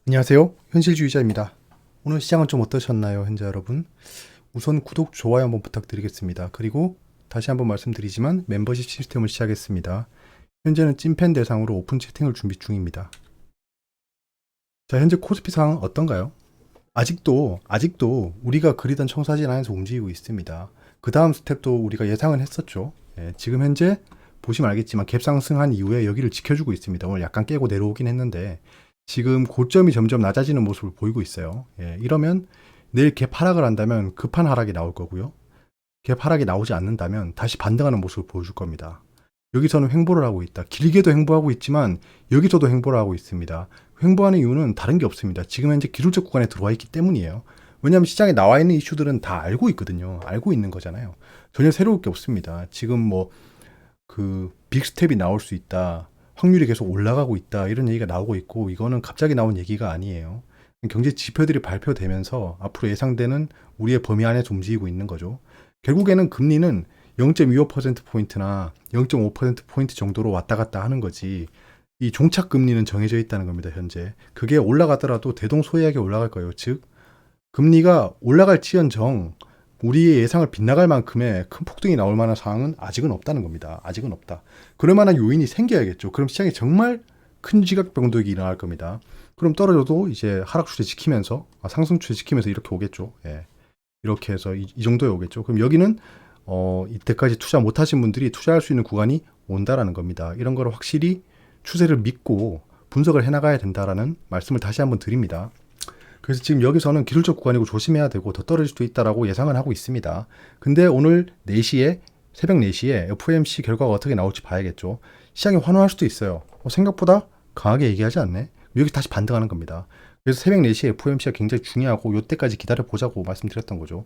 안녕하세요. 현실주의자입니다. 오늘 시장은 좀 어떠셨나요, 현재 여러분? 우선 구독, 좋아요 한번 부탁드리겠습니다. 그리고 다시 한번 말씀드리지만 멤버십 시스템을 시작했습니다. 현재는 찐팬 대상으로 오픈 채팅을 준비 중입니다. 자, 현재 코스피 상황 어떤가요? 아직도 우리가 그리던 청사진 안에서 움직이고 있습니다. 그 다음 스텝도 우리가 예상은 했었죠. 예, 지금 현재 보시면 알겠지만 갭 상승한 이후에 여기를 지켜주고 있습니다. 오늘 약간 깨고 내려오긴 했는데 지금 고점이 점점 낮아지는 모습을 보이고 있어요. 예, 이러면 내일 갭 하락을 한다면 급한 하락이 나올 거고요. 갭 하락이 나오지 않는다면 다시 반등하는 모습을 보여줄 겁니다. 여기서는 횡보를 하고 있다. 길게도 횡보하고 있지만 여기서도 횡보를 하고 있습니다. 횡보하는 이유는 다른 게 없습니다. 지금 현재 기술적 구간에 들어와 있기 때문이에요. 왜냐하면 시장에 나와 있는 이슈들은 다 알고 있거든요. 알고 있는 거잖아요. 전혀 새로울 게 없습니다. 지금 뭐 그 빅스텝이 나올 수 있다. 확률이 계속 올라가고 있다. 이런 얘기가 나오고 있고 이거는 갑자기 나온 얘기가 아니에요. 경제 지표들이 발표되면서 앞으로 예상되는 우리의 범위 안에서 움직이고 있는 거죠. 결국에는 금리는 0.25%포인트나 0.5%포인트 정도로 왔다 갔다 하는 거지 이 종착 금리는 정해져 있다는 겁니다, 현재. 그게 올라가더라도 대동소이하게 올라갈 거예요. 즉, 금리가 올라갈지언정 우리의 예상을 빗나갈 만큼의 큰 폭등이 나올 만한 상황은 아직은 없다는 겁니다. 아직은 없다. 그럴 만한 요인이 생겨야겠죠. 그럼 시장에 정말 큰 지각 변동이 일어날 겁니다. 그럼 떨어져도 이제 하락 추세 지키면서 상승 추세 지키면서 이렇게 오겠죠. 예. 이렇게 해서 이 정도에 오겠죠. 그럼 여기는 이때까지 투자 못하신 분들이 투자할 수 있는 구간이 온다라는 겁니다. 이런 거를 확실히 추세를 믿고 분석을 해나가야 된다라는 말씀을 다시 한번 드립니다. 그래서 지금 여기서는 기술적 구간이고 조심해야 되고 더 떨어질 수도 있다라고 예상을 하고 있습니다. 근데 오늘 4시에 새벽 4시에 FOMC 결과가 어떻게 나올지 봐야겠죠. 시장이 환호할 수도 있어요. 생각보다 강하게 얘기하지 않네. 여기 다시 반등하는 겁니다. 그래서 새벽 4시에 FOMC가 굉장히 중요하고 이때까지 기다려보자고 말씀드렸던 거죠.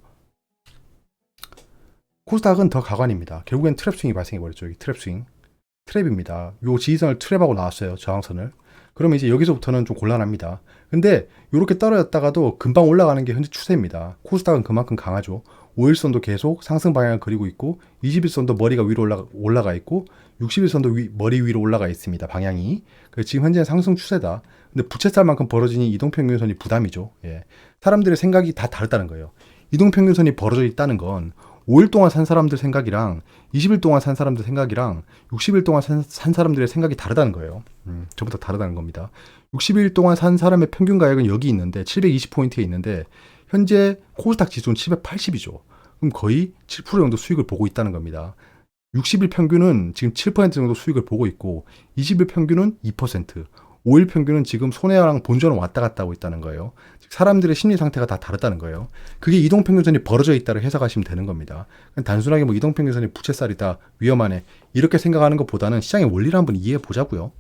코스닥은 더 가관입니다. 결국엔 트랩 스윙이 발생해버렸죠. 여기 트랩 스윙. 트랩입니다. 요 지지선을 트랩하고 나왔어요. 저항선을. 그러면 이제 여기서부터는 좀 곤란합니다. 근데 이렇게 떨어졌다가도 금방 올라가는 게 현재 추세입니다. 코스닥은 그만큼 강하죠. 5일선도 계속 상승 방향을 그리고 있고 20일선도 머리가 위로 올라가 있고 60일선도 머리 위로 올라가 있습니다. 방향이. 그래서 지금 현재는 상승 추세다. 근데 부채살만큼 벌어지니 이동평균선이 부담이죠. 예. 사람들의 생각이 다 다르다는 거예요. 이동평균선이 벌어져 있다는 건 5일 동안 산 사람들 생각이랑 20일 동안 산 사람들 생각이랑 60일 동안 산 사람들의 생각이 다르다는 거예요. 전부 다 다르다는 겁니다. 60일 동안 산 사람의 평균 가액은 여기 있는데 720포인트에 있는데 현재 코스닥 지수는 780이죠. 그럼 거의 7% 정도 수익을 보고 있다는 겁니다. 60일 평균은 지금 7% 정도 수익을 보고 있고 20일 평균은 2%, 5일 평균은 지금 손해랑 본전은 왔다 갔다 하고 있다는 거예요. 즉 사람들의 심리 상태가 다 다르다는 거예요. 그게 이동평균선이 벌어져 있다고 해석하시면 되는 겁니다. 단순하게 뭐 이동평균선이 부채살이다, 위험하네 이렇게 생각하는 것보다는 시장의 원리를 한번 이해해 보자고요.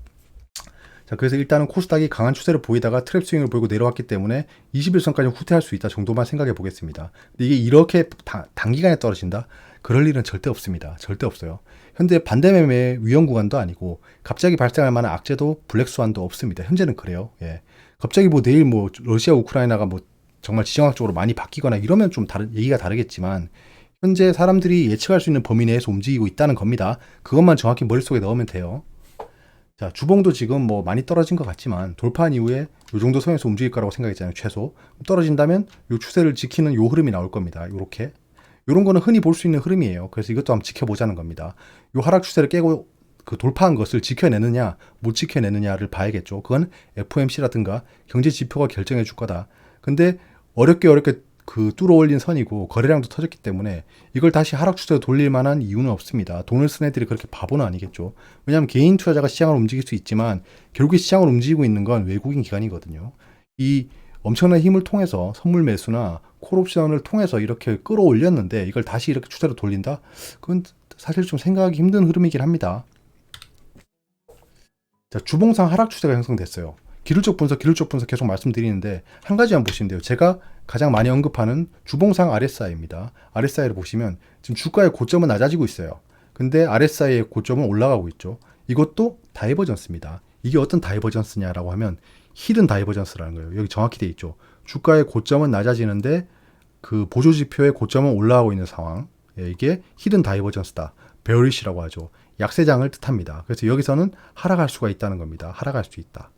자, 그래서 일단은 코스닥이 강한 추세를 보이다가 트랩 스윙을 보이고 내려왔기 때문에 21선까지 후퇴할 수 있다 정도만 생각해 보겠습니다. 근데 이게 이렇게 단기간에 떨어진다? 그럴 일은 절대 없습니다. 절대 없어요. 현재 반대매매 위험 구간도 아니고 갑자기 발생할 만한 악재도 블랙스완도 없습니다. 현재는 그래요. 예. 갑자기 뭐 내일 뭐 러시아 우크라이나가 뭐 정말 지정학적으로 많이 바뀌거나 이러면 좀 다른 얘기가 다르겠지만 현재 사람들이 예측할 수 있는 범위 내에서 움직이고 있다는 겁니다. 그것만 정확히 머릿속에 넣으면 돼요. 자, 주봉도 지금 뭐 많이 떨어진 것 같지만 돌파한 이후에 이 정도 선에서 움직일 거라고 생각했잖아요. 최소. 떨어진다면 이 추세를 지키는 요 흐름이 나올 겁니다. 요렇게. 요런 거는 흔히 볼 수 있는 흐름이에요. 그래서 이것도 한번 지켜보자는 겁니다. 요 하락 추세를 깨고 그 돌파한 것을 지켜내느냐, 못 지켜내느냐를 봐야겠죠. 그건 FOMC라든가 경제 지표가 결정해 줄 거다. 근데 어렵게 그 뚫어 올린 선이고 거래량도 터졌기 때문에 이걸 다시 하락 추세로 돌릴 만한 이유는 없습니다. 돈을 쓴 애들이 그렇게 바보는 아니겠죠. 왜냐하면 개인 투자자가 시장을 움직일 수 있지만 결국에 시장을 움직이고 있는 건 외국인 기관이거든요. 이 엄청난 힘을 통해서 선물 매수나 콜옵션을 통해서 이렇게 끌어올렸는데 이걸 다시 이렇게 추세로 돌린다? 그건 사실 좀 생각하기 힘든 흐름이긴 합니다. 자, 주봉상 하락 추세가 형성됐어요. 기술적 분석 계속 말씀드리는데 한 가지만 보시면 돼요. 제가 가장 많이 언급하는 주봉상 RSI입니다. RSI를 보시면 지금 주가의 고점은 낮아지고 있어요. 근데 RSI의 고점은 올라가고 있죠. 이것도 다이버전스입니다. 이게 어떤 다이버전스냐라고 하면 히든 다이버전스라는 거예요. 여기 정확히 돼 있죠. 주가의 고점은 낮아지는데 그 보조지표의 고점은 올라가고 있는 상황. 예, 이게 히든 다이버전스다. 베어리시라고 하죠. 약세장을 뜻합니다. 그래서 여기서는 하락할 수가 있다는 겁니다. 하락할 수 있다.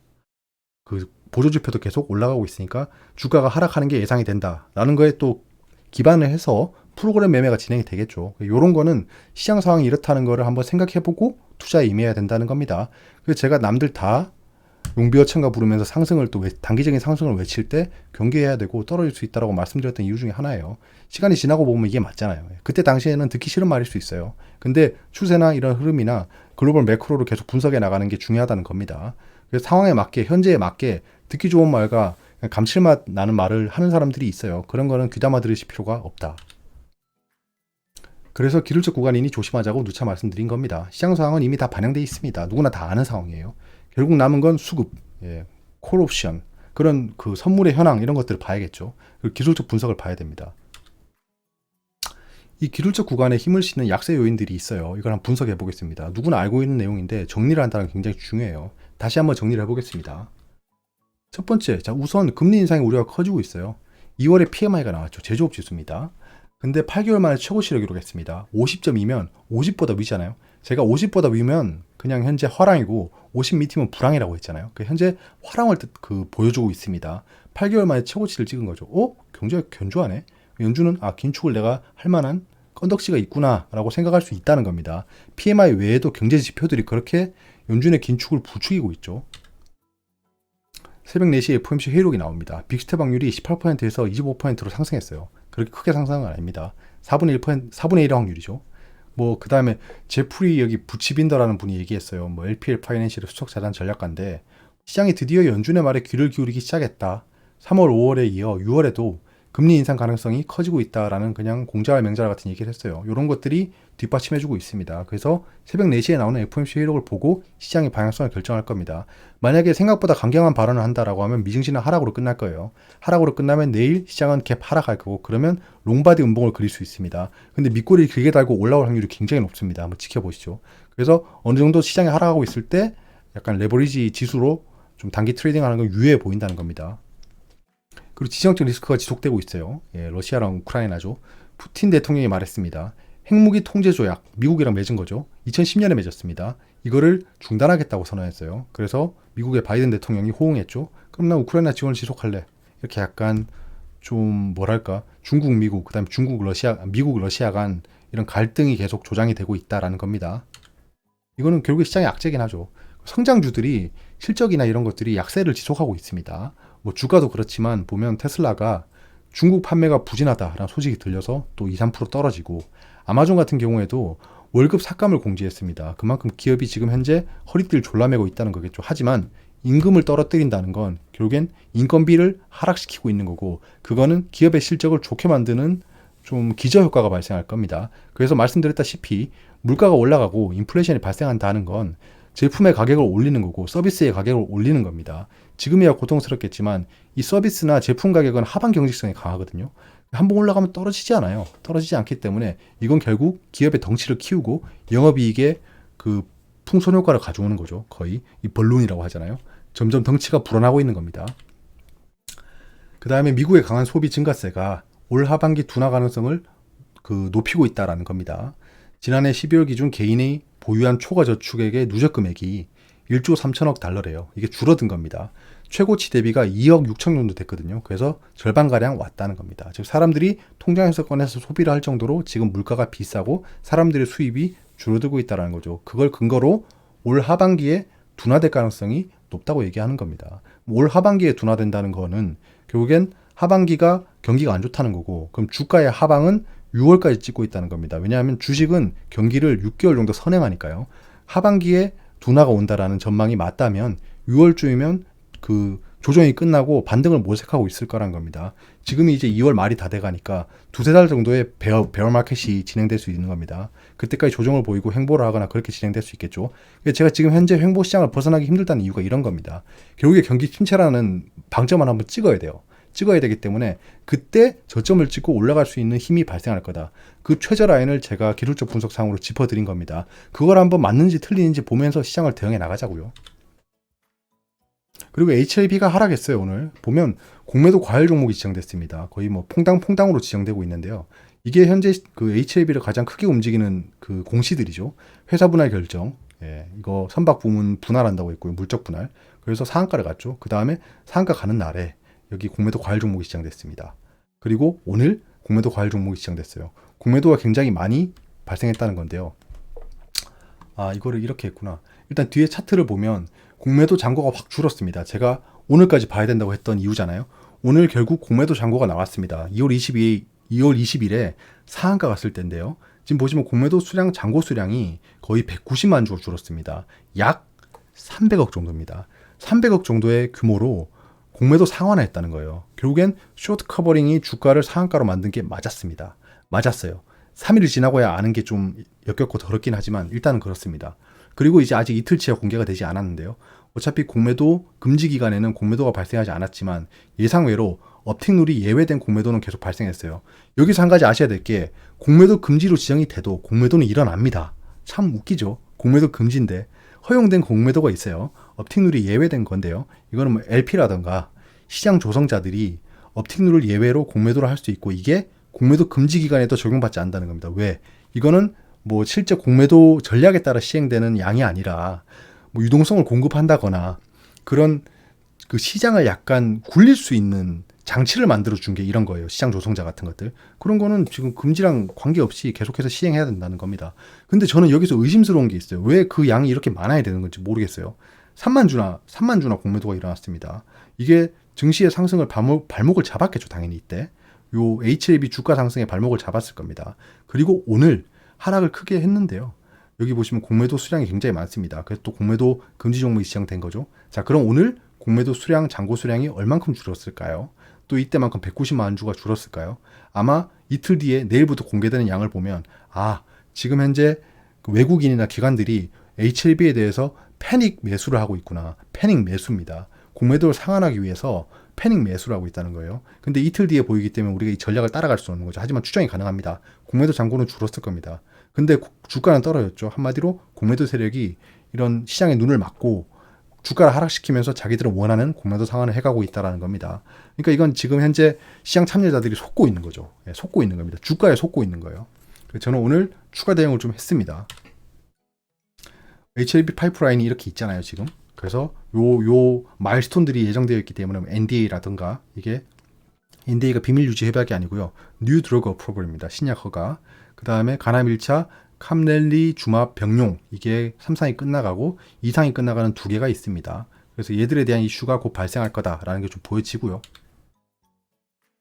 그 보조지표도 계속 올라가고 있으니까 주가가 하락하는 게 예상이 된다라는 거에 또 기반을 해서 프로그램 매매가 진행이 되겠죠. 이런 거는 시장 상황이 이렇다는 거를 한번 생각해보고 투자에 임해야 된다는 겁니다. 그래서 제가 남들 다 용비어천가 부르면서 상승을 또 단기적인 상승을 외칠 때 경계해야 되고 떨어질 수 있다고 말씀드렸던 이유 중에 하나예요. 시간이 지나고 보면 이게 맞잖아요. 그때 당시에는 듣기 싫은 말일 수 있어요. 근데 추세나 이런 흐름이나 글로벌 매크로를 계속 분석해 나가는 게 중요하다는 겁니다. 그래서 상황에 맞게 현재에 맞게 듣기 좋은 말과 감칠맛 나는 말을 하는 사람들이 있어요. 그런 거는 귀담아 들으실 필요가 없다. 그래서 기술적 구간이니 조심하자고 누차 말씀드린 겁니다. 시장 상황은 이미 다 반영되어 있습니다. 누구나 다 아는 상황이에요. 결국 남은 건 수급, 콜옵션, 그런 그 선물의 현황 이런 것들을 봐야겠죠. 그리고 기술적 분석을 봐야 됩니다. 이 기술적 구간에 힘을 싣는 약세 요인들이 있어요. 이걸 한번 분석해 보겠습니다. 누구나 알고 있는 내용인데 정리를 한다는 게 굉장히 중요해요. 다시 한번 정리를 해보겠습니다. 첫 번째, 자 우선 금리 인상의 우려가 커지고 있어요. 2월에 PMI가 나왔죠. 제조업 지수입니다. 근데 8개월 만에 최고치를 기록했습니다. 50.2면 50보다 위잖아요. 제가 50보다 위면 그냥 현재 화랑이고 50 밑이면 불황이라고 했잖아요. 현재 화랑을 보여주고 있습니다. 8개월 만에 최고치를 찍은 거죠. 경제가 견조하네. 연준은 긴축을 내가 할 만한 건덕지가 있구나 라고 생각할 수 있다는 겁니다. PMI 외에도 경제 지표들이 그렇게 연준의 긴축을 부추기고 있죠. 새벽 4시에 FOMC 회의록이 나옵니다. 빅스텝 확률이 18%에서 25%로 상승했어요. 그렇게 크게 상승은 아닙니다. 4분의 1의 확률이죠. 그 다음에 제프리 여기 부치빈더라는 분이 얘기했어요. LPL 파이낸셜의 수척자산 전략가인데 시장이 드디어 연준의 말에 귀를 기울이기 시작했다. 3월, 5월에 이어 6월에도 금리 인상 가능성이 커지고 있다라는 그냥 공자와 맹자 같은 얘기를 했어요. 이런 것들이 뒷받침해주고 있습니다. 그래서 새벽 4시에 나오는 FOMC 회의록을 보고 시장의 방향성을 결정할 겁니다. 만약에 생각보다 강경한 발언을 한다라고 하면 미증시는 하락으로 끝날 거예요. 하락으로 끝나면 내일 시장은 갭 하락할 거고 그러면 롱바디 음봉을 그릴 수 있습니다. 근데 밑꼬리를 길게 달고 올라올 확률이 굉장히 높습니다. 한번 지켜보시죠. 그래서 어느 정도 시장이 하락하고 있을 때 약간 레버리지 지수로 좀 단기 트레이딩하는 건 유효해 보인다는 겁니다. 그리고 지정적 리스크가 지속되고 있어요. 러시아랑 우크라이나죠. 푸틴 대통령이 말했습니다. 핵무기 통제 조약, 미국이랑 맺은 거죠. 2010년에 맺었습니다. 이거를 중단하겠다고 선언했어요. 그래서 미국의 바이든 대통령이 호응했죠. 그럼 나 우크라이나 지원을 지속할래. 이렇게 약간 좀 중국, 미국, 그다음에 미국, 러시아 간 이런 갈등이 계속 조장이 되고 있다라는 겁니다. 이거는 결국에 시장의 악재긴 하죠. 성장주들이 실적이나 이런 것들이 약세를 지속하고 있습니다. 주가도 그렇지만 보면 테슬라가 중국 판매가 부진하다라는 소식이 들려서 또 2, 3% 떨어지고 아마존 같은 경우에도 월급 삭감을 공지했습니다. 그만큼 기업이 지금 현재 허리띠를 졸라매고 있다는 거겠죠. 하지만 임금을 떨어뜨린다는 건 결국엔 인건비를 하락시키고 있는 거고 그거는 기업의 실적을 좋게 만드는 좀 기저효과가 발생할 겁니다. 그래서 말씀드렸다시피 물가가 올라가고 인플레이션이 발생한다는 건 제품의 가격을 올리는 거고 서비스의 가격을 올리는 겁니다. 지금이야 고통스럽겠지만 이 서비스나 제품 가격은 하방 경직성이 강하거든요. 한번 올라가면 떨어지지 않아요. 떨어지지 않기 때문에 이건 결국 기업의 덩치를 키우고 영업이익의 그 풍선 효과를 가져오는 거죠. 거의 이 벌룬이라고 하잖아요. 점점 덩치가 불어나고 있는 겁니다. 그 다음에 미국의 강한 소비 증가세가 올 하반기 둔화 가능성을 높이고 있다라는 겁니다. 지난해 12월 기준 개인이 보유한 초과 저축액의 누적 금액이 1조 3천억 달러래요. 이게 줄어든 겁니다. 최고치 대비가 2억 6천 정도 됐거든요. 그래서 절반가량 왔다는 겁니다. 즉 사람들이 통장에서 꺼내서 소비를 할 정도로 지금 물가가 비싸고 사람들의 수입이 줄어들고 있다는 거죠. 그걸 근거로 올 하반기에 둔화될 가능성이 높다고 얘기하는 겁니다. 올 하반기에 둔화된다는 거는 결국엔 하반기가 경기가 안 좋다는 거고 그럼 주가의 하방은 6월까지 찍고 있다는 겁니다. 왜냐하면 주식은 경기를 6개월 정도 선행하니까요. 하반기에 둔화가 온다라는 전망이 맞다면 6월쯤이면 그 조정이 끝나고 반등을 모색하고 있을 거란 겁니다. 지금이 이제 2월 말이 다 돼가니까 두세 달 정도의 베어 마켓이 진행될 수 있는 겁니다. 그때까지 조정을 보이고 횡보를 하거나 그렇게 진행될 수 있겠죠. 제가 지금 현재 횡보 시장을 벗어나기 힘들다는 이유가 이런 겁니다. 결국에 경기 침체라는 방점을 한번 찍어야 돼요. 찍어야 되기 때문에 그때 저점을 찍고 올라갈 수 있는 힘이 발생할 거다. 그 최저 라인을 제가 기술적 분석상으로 짚어드린 겁니다. 그걸 한번 맞는지 틀리는지 보면서 시장을 대응해 나가자고요. 그리고 HLB가 하락했어요. 오늘 보면 공매도 과열 종목이 지정됐습니다. 거의 퐁당퐁당으로 지정되고 있는데요. 이게 현재 그 HLB를 가장 크게 움직이는 그 공시들이죠. 회사 분할 결정, 이거 선박 부문 분할한다고 했고요. 물적 분할. 그래서 상한가를 갔죠. 그 다음에 상한가 가는 날에 여기 공매도 과열 종목이 시작됐습니다. 그리고 오늘 공매도 과열 종목이 시작됐어요. 공매도가 굉장히 많이 발생했다는 건데요. 아, 이거를 이렇게 했구나. 일단 뒤에 차트를 보면 공매도 잔고가 확 줄었습니다. 제가 오늘까지 봐야 된다고 했던 이유잖아요. 오늘 결국 공매도 잔고가 나왔습니다. 2월 20일에 상한가 갔을 때인데요. 지금 보시면 공매도 수량, 잔고 수량이 거의 190만 주가 줄었습니다. 약 300억 정도입니다. 300억 정도의 규모로 공매도 상환했다는 거예요. 결국엔 쇼트 커버링이 주가를 상한가로 만든 게 맞았습니다. 맞았어요. 3일이 지나고야 아는 게 좀 역겹고 더럽긴 하지만 일단은 그렇습니다. 그리고 이제 아직 이틀치가 공개가 되지 않았는데요. 어차피 공매도 금지 기간에는 공매도가 발생하지 않았지만 예상외로 업틱룰이 예외된 공매도는 계속 발생했어요. 여기서 한 가지 아셔야 될 게 공매도 금지로 지정이 돼도 공매도는 일어납니다. 참 웃기죠. 공매도 금지인데 허용된 공매도가 있어요. 업틱룰이 예외된 건데요. 이거는 뭐 LP라던가 시장 조성자들이 업틱룰을 예외로 공매도를 할 수 있고 이게 공매도 금지 기간에도 적용받지 않는다는 겁니다. 왜? 이거는 뭐 실제 공매도 전략에 따라 시행되는 양이 아니라 뭐 유동성을 공급한다거나 그런 그 시장을 약간 굴릴 수 있는 장치를 만들어 준 게 이런 거예요. 시장 조성자 같은 것들. 그런 거는 지금 금지랑 관계없이 계속해서 시행해야 된다는 겁니다. 근데 저는 여기서 의심스러운 게 있어요. 왜 그 양이 이렇게 많아야 되는 건지 모르겠어요. 3만 주나 공매도가 일어났습니다. 이게 증시의 상승을 발목을 잡았겠죠. 당연히 이때. 요 HLB 주가 상승의 발목을 잡았을 겁니다. 그리고 오늘 하락을 크게 했는데요. 여기 보시면 공매도 수량이 굉장히 많습니다. 그래서 또 공매도 금지 종목이 시작된 거죠. 자, 그럼 오늘 공매도 수량, 잔고 수량이 얼만큼 줄었을까요? 또 이때만큼 190만 주가 줄었을까요? 아마 이틀 뒤에 내일부터 공개되는 양을 보면 아, 지금 현재 외국인이나 기관들이 HLB에 대해서 패닉 매수를 하고 있구나. 패닉 매수입니다. 공매도를 상환하기 위해서 패닉 매수를 하고 있다는 거예요. 근데 이틀 뒤에 보이기 때문에 우리가 이 전략을 따라갈 수 없는 거죠. 하지만 추정이 가능합니다. 공매도 잔고는 줄었을 겁니다. 근데 주가는 떨어졌죠. 한마디로 공매도 세력이 이런 시장에 눈을 막고 주가를 하락시키면서 자기들은 원하는 공매도 상환을 해가고 있다는 겁니다. 그러니까 이건 지금 현재 시장 참여자들이 속고 있는 거죠. 예, 속고 있는 겁니다. 주가에 속고 있는 거예요. 그래서 저는 오늘 추가 대응을 좀 했습니다. HLB 파이프라인이 이렇게 있잖아요, 지금. 그래서 요 마일스톤들이 예정되어 있기 때문에 NDA라든가 이게 NDA가 비밀 유지 협약이 아니고요. 뉴 드러그 어프로벌입니다. 신약 허가. 그 다음에 가남 1차 캄렐리 주마 병용 이게 3상이 끝나가고 2상이 끝나가는 두 개가 있습니다. 그래서 얘들에 대한 이슈가 곧 발생할 거다라는 게 좀 보여지고요.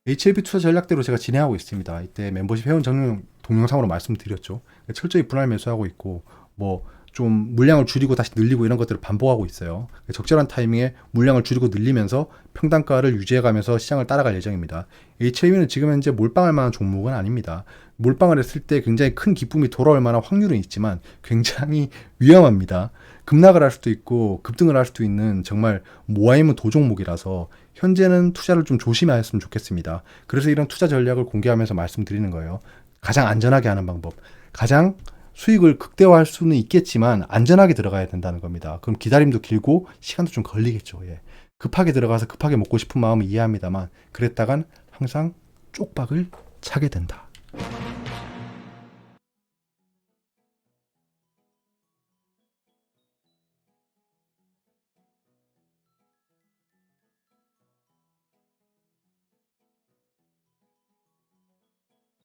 HLB 투자 전략대로 제가 진행하고 있습니다. 이때 멤버십 회원 정령 동영상으로 말씀드렸죠. 철저히 분할 매수하고 있고 뭐 좀 물량을 줄이고 다시 늘리고 이런 것들을 반복하고 있어요. 적절한 타이밍에 물량을 줄이고 늘리면서 평단가를 유지해가면서 시장을 따라갈 예정입니다. HLB는 지금 현재 몰빵할 만한 종목은 아닙니다. 몰빵을 했을 때 굉장히 큰 기쁨이 돌아올 만한 확률은 있지만 굉장히 위험합니다. 급락을 할 수도 있고 급등을 할 수도 있는 정말 모아있는 도종목이라서 현재는 투자를 좀 조심하였으면 좋겠습니다. 그래서 이런 투자 전략을 공개하면서 말씀드리는 거예요. 가장 안전하게 하는 방법, 가장 수익을 극대화할 수는 있겠지만 안전하게 들어가야 된다는 겁니다. 그럼 기다림도 길고 시간도 좀 걸리겠죠. 예. 급하게 들어가서 급하게 먹고 싶은 마음은 이해합니다만 그랬다간 항상 쪽박을 차게 된다.